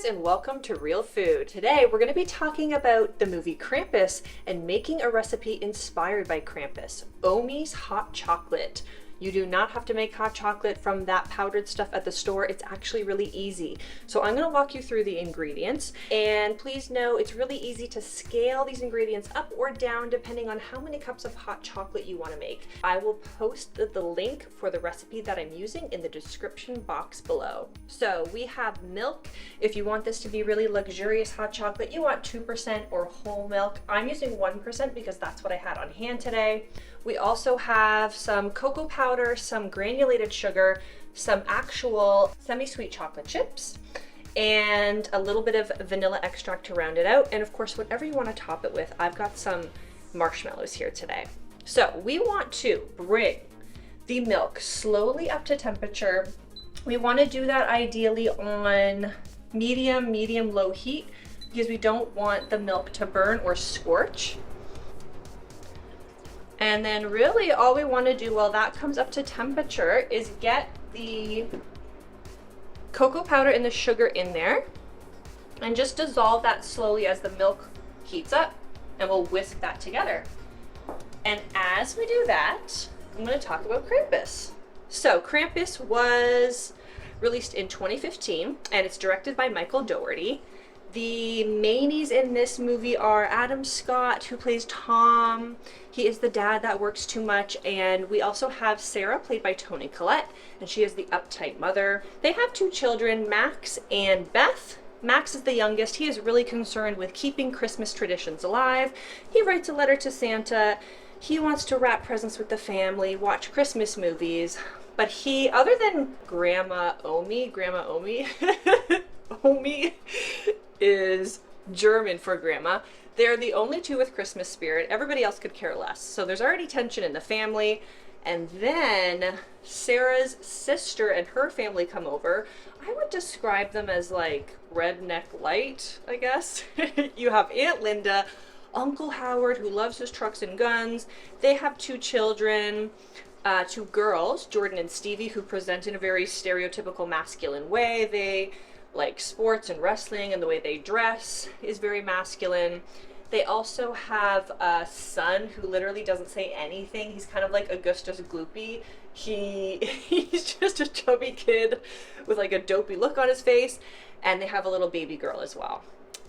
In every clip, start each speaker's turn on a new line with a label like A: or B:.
A: and welcome to Real Food. Today we're going to be talking about the movie Krampus and making a recipe inspired by Krampus, Omi's hot chocolate. You do not have to make hot chocolate from that powdered stuff at the store. It's actually really easy. So I'm going to walk you through the ingredients, and please know it's really easy to scale these ingredients up or down depending on how many cups of hot chocolate you want to make. I will post the link for the recipe that I'm using in the description box below. So we have milk. If you want this to be really luxurious hot chocolate, you want 2% or whole milk. I'm using 1% because that's what I had on hand today. We also have some cocoa powder, some granulated sugar, some actual semi-sweet chocolate chips, and a little bit of vanilla extract to round it out. And of course, whatever you want to top it with, I've got some marshmallows here today. So we want to bring the milk slowly up to temperature. We want to do that ideally on medium, low heat because we don't want the milk to burn or scorch. And then really all we want to do while that comes up to temperature is get the cocoa powder and the sugar in there and just dissolve that slowly as the milk heats up, and we'll whisk that together. And as we do that, I'm going to talk about Krampus. So Krampus was released in 2015 and it's directed by Michael Dougherty. The mainies in this movie are Adam Scott, who plays Tom. He is the dad that works too much. And we also have Sarah, played by Toni Collette, and she is the uptight mother. They have two children, Max and Beth. Max is the youngest. He is really concerned with keeping Christmas traditions alive. He writes a letter to Santa. He wants to wrap presents with the family, watch Christmas movies. But he, other than Grandma Omi, Omi is German for grandma. They're the only two with Christmas spirit. Everybody else could care less. So there's already tension in the family. And then Sarah's sister and her family come over. I would describe them as like redneck light, I guess. You have Aunt Linda, Uncle Howard, who loves his trucks and guns. They have two children. Two girls, Jordan and Stevie, who present in a very stereotypical masculine way. They like sports and wrestling, and the way they dress is very masculine. They also have a son who literally doesn't say anything. He's kind of like Augustus Gloopy. He's just a chubby kid with like a dopey look on his face, and they have a little baby girl as well.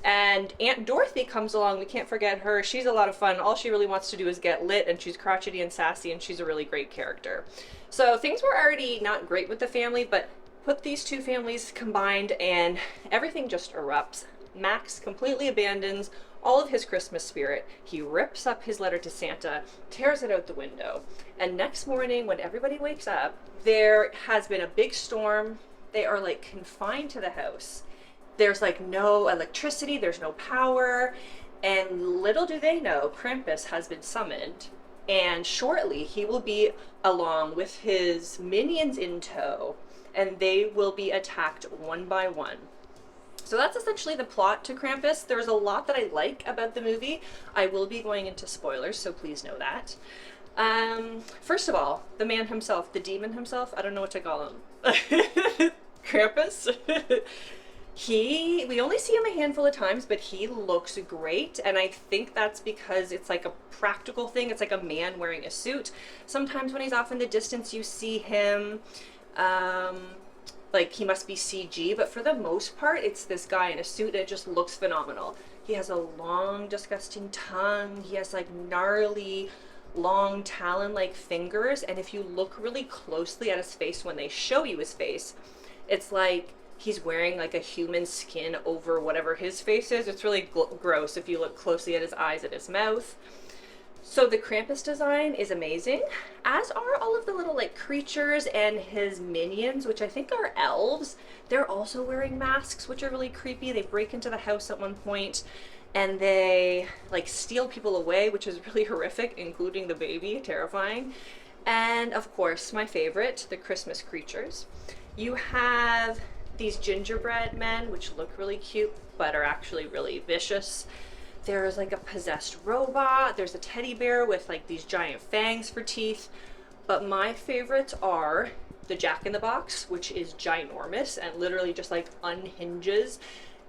A: And Aunt Dorothy comes along. We can't forget her. She's a lot of fun. All she really wants to do is get lit, and she's crotchety and sassy, and she's a really great character. So things were already not great with the family, but put these two families combined and everything just erupts. Max completely abandons all of his Christmas spirit. He rips up his letter to Santa, tears it out the window, and next morning when everybody wakes up, there has been a big storm. They are like confined to the house. There's like no electricity, there's no power, and little do they know, Krampus has been summoned, and shortly he will be along with his minions in tow, and they will be attacked one by one. So that's essentially the plot to Krampus. There's a lot that I like about the movie. I will be going into spoilers, so please know that. First of all, the man himself, the demon himself, I don't know what to call him. Krampus. We only see him a handful of times, but he looks great, and I think that's because it's like a practical thing. It's like a man wearing a suit. Sometimes when he's off in the distance, you see him like he must be CG, but for the most part it's this guy in a suit and it just looks phenomenal. He has a long disgusting tongue. He has like gnarly long talon like fingers, and if you look really closely at his face when they show you his face, it's like he's wearing like a human skin over whatever his face is. It's really gross if you look closely at his eyes and his mouth. So the Krampus design is amazing, as are all of the little like creatures and his minions, which I think are elves. They're also wearing masks, which are really creepy. They break into the house at one point and they like steal people away, which is really horrific, including the baby, terrifying. And of course, my favorite, the Christmas creatures. You have these gingerbread men, which look really cute, but are actually really vicious. There's like a possessed robot. There's a teddy bear with like these giant fangs for teeth. But my favorites are the Jack-in-the-Box, which is ginormous and literally just like unhinges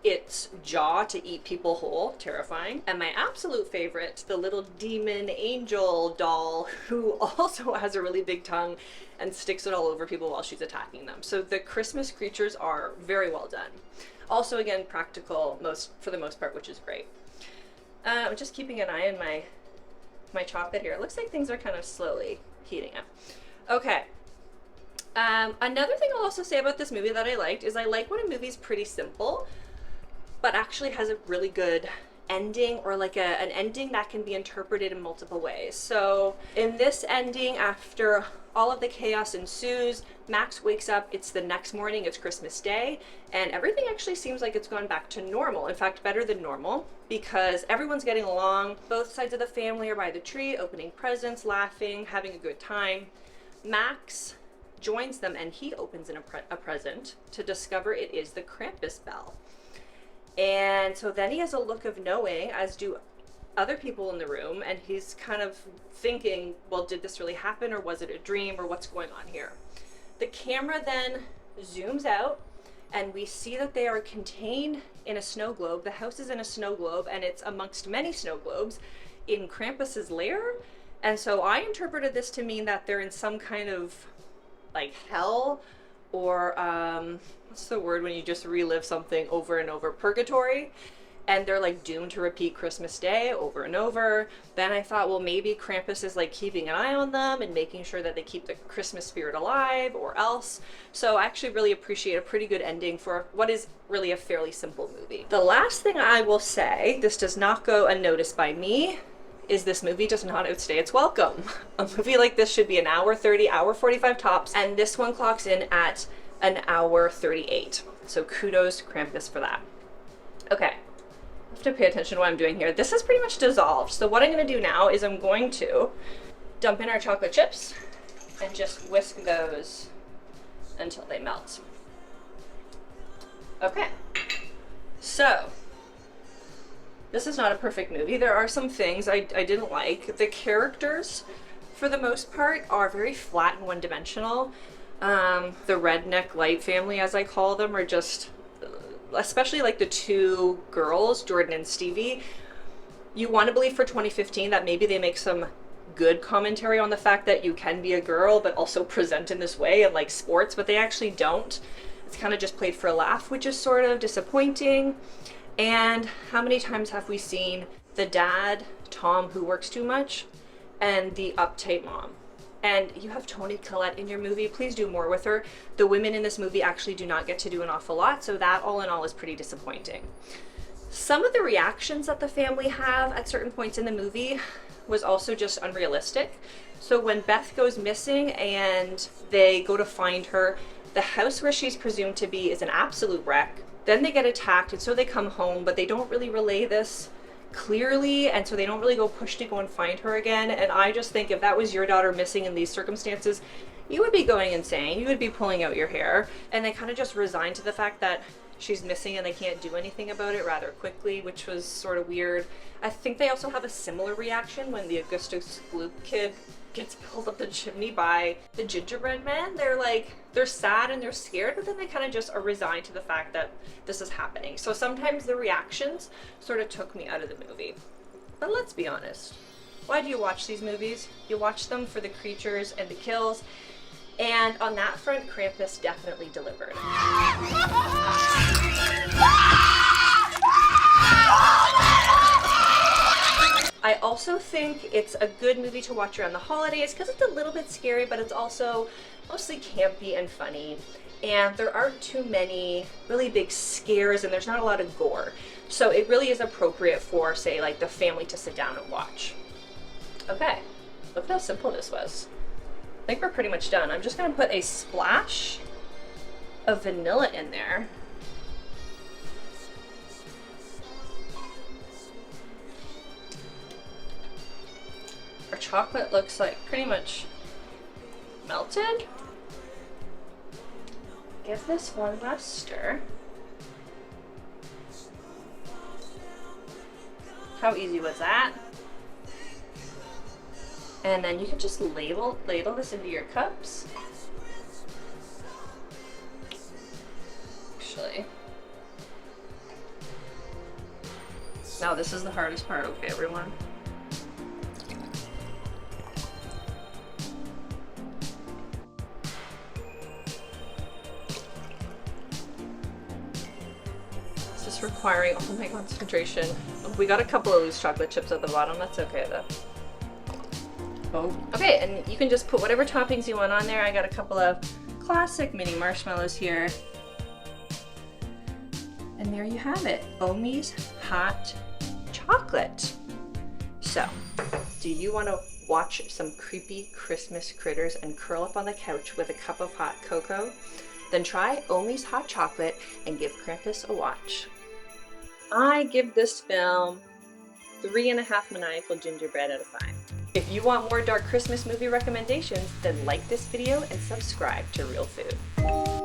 A: its jaw to eat people whole, terrifying. And my absolute favorite, the little demon angel doll, who also has a really big tongue and sticks it all over people while she's attacking them. So the Christmas creatures are very well done. Also, again, practical for the most part, which is great. I'm just keeping an eye on my chocolate here. It looks like things are kind of slowly heating up. Okay. Another thing I'll also say about this movie that I liked is I like when a movie's pretty simple, but actually has a really good ending, or like an ending that can be interpreted in multiple ways. So in this ending, after all of the chaos ensues, Max wakes up, it's the next morning, it's Christmas Day, and everything actually seems like it's gone back to normal. In fact, better than normal, because everyone's getting along. Both sides of the family are by the tree, opening presents, laughing, having a good time. Max joins them and he opens a present to discover it is the Krampus bell. And so then he has a look of knowing, as do other people in the room, and he's kind of thinking, well, did this really happen, or was it a dream, or what's going on here? The camera then zooms out and we see that they are contained in a snow globe. The house is in a snow globe, and it's amongst many snow globes in Krampus's lair. And so I interpreted this to mean that they're in some kind of like hell, or what's the word when you just relive something over and over? Purgatory. And they're like doomed to repeat Christmas Day over and over. Then I thought, well, maybe Krampus is like keeping an eye on them and making sure that they keep the Christmas spirit alive, or else. So I actually really appreciate a pretty good ending for what is really a fairly simple movie. The last thing I will say, this does not go unnoticed by me, is this movie does not outstay its welcome. A movie like this should be an hour 30, hour 45 tops, and this one clocks in at an hour 38. So kudos to Krampus for that. Okay, I have to pay attention to what I'm doing here. This is pretty much dissolved. So what I'm gonna do now is I'm going to dump in our chocolate chips and just whisk those until they melt. Okay, so this is not a perfect movie. There are some things I didn't like. The characters, for the most part, are very flat and one-dimensional. The redneck light family, as I call them, are just, especially like the two girls, Jordan and Stevie, you want to believe for 2015 that maybe they make some good commentary on the fact that you can be a girl but also present in this way and like sports, but they actually don't. It's kind of just played for a laugh, which is sort of disappointing. And how many times have we seen the dad, Tom, who works too much, and the uptight mom? And you have Toni Collette in your movie. Please do more with her. The women in this movie actually do not get to do an awful lot, so that all in all is pretty disappointing. Some of the reactions that the family have at certain points in the movie was also just unrealistic. So when Beth goes missing and they go to find her, the house where she's presumed to be is an absolute wreck. Then they get attacked, and so they come home, but they don't really relay this clearly, and so they don't really go push to go and find her again. And I just think if that was your daughter missing in these circumstances, you would be going insane. You would be pulling out your hair. And they kind of just resign to the fact that she's missing and they can't do anything about it rather quickly, which was sort of weird. I think they also have a similar reaction when the Augustus Gloop kid gets pulled up the chimney by the gingerbread man. They're sad and they're scared, but then they kind of just are resigned to the fact that this is happening. So sometimes the reactions sort of took me out of the movie. But let's be honest. Why do you watch these movies? You watch them for the creatures and the kills. And on that front, Krampus definitely delivered. I also think it's a good movie to watch around the holidays because it's a little bit scary, but it's also mostly campy and funny. And there aren't too many really big scares, and there's not a lot of gore. So it really is appropriate for, say, like the family to sit down and watch. Okay, look how simple this was. I think we're pretty much done. I'm just gonna put a splash of vanilla in there. Our chocolate looks like pretty much melted. Give this one last stir. How easy was that? And then you can just ladle this into your cups. Actually, Now this is the hardest part, okay, everyone? This is requiring all my concentration. Oh, we got a couple of loose chocolate chips at the bottom. That's okay though. Oh. Okay, and you can just put whatever toppings you want on there. I got a couple of classic mini marshmallows here. And there you have it, Omi's hot chocolate. So, do you want to watch some creepy Christmas critters and curl up on the couch with a cup of hot cocoa? Then try Omi's hot chocolate and give Krampus a watch. I give this film 3.5 maniacal gingerbread out of 5. If you want more dark Christmas movie recommendations, then like this video and subscribe to Real Food.